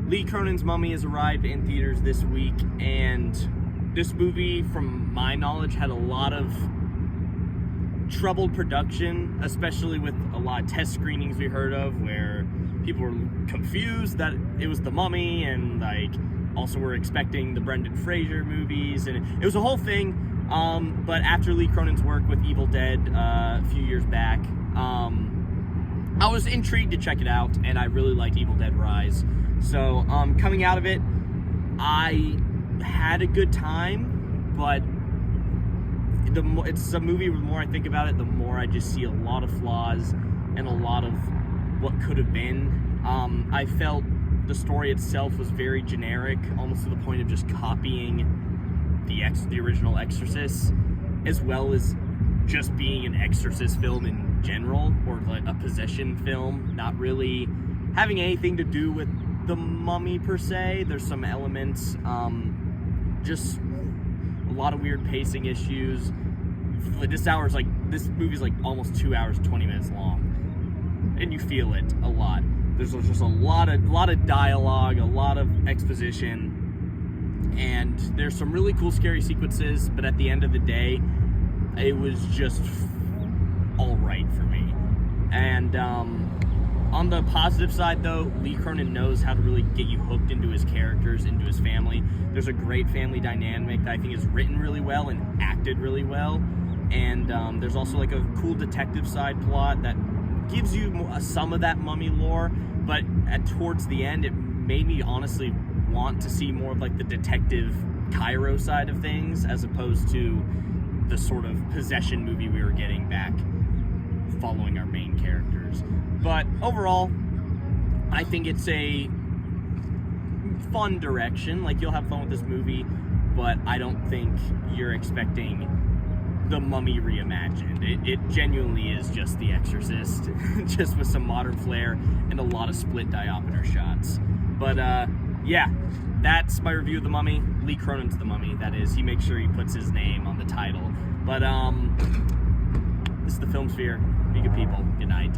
Lee Cronin's Mummy has arrived in theaters this week, and this movie, from my knowledge, had a lot of troubled production, especially with a lot of test screenings we heard of where people were confused that it was The Mummy, and like also were expecting the Brendan Fraser movies, and it was a whole thing. But after Lee Cronin's work with Evil Dead a few years back, I was intrigued to check it out, and I really liked Evil Dead Rise. So coming out of it, I had a good time, but it's a movie where the more I think about it, the more I just see a lot of flaws and a lot of what could have been. I felt the story itself was very generic, almost to the point of just copying the original Exorcist, as well as just being an Exorcist film in general, or like a possession film, not really having anything to do with the Mummy per se. There's some elements, just a lot of weird pacing issues. This movie's like almost 2 hours, 20 minutes long, and you feel it a lot. There's just a lot of dialogue, a lot of exposition, and there's some really cool scary sequences, but at the end of the day, it was just all right for me. And on the positive side, though, Lee Cronin knows how to really get you hooked into his characters, into his family. There's a great family dynamic that I think is written really well and acted really well. And there's also like a cool detective side plot that gives you some of that Mummy lore, but towards the end, it made me honestly want to see more of like the detective Cairo side of things, as opposed to the sort of possession movie we were getting back following our main characters. But overall, I think it's a fun direction. Like, you'll have fun with this movie, but I don't think you're expecting The Mummy reimagined. It genuinely is just The Exorcist, just with some modern flair and a lot of split diopter shots. But yeah, that's my review of The Mummy. Lee Cronin's The Mummy, that is. He makes sure he puts his name on the title. But this is the Film Sphere. Be good people. Good night.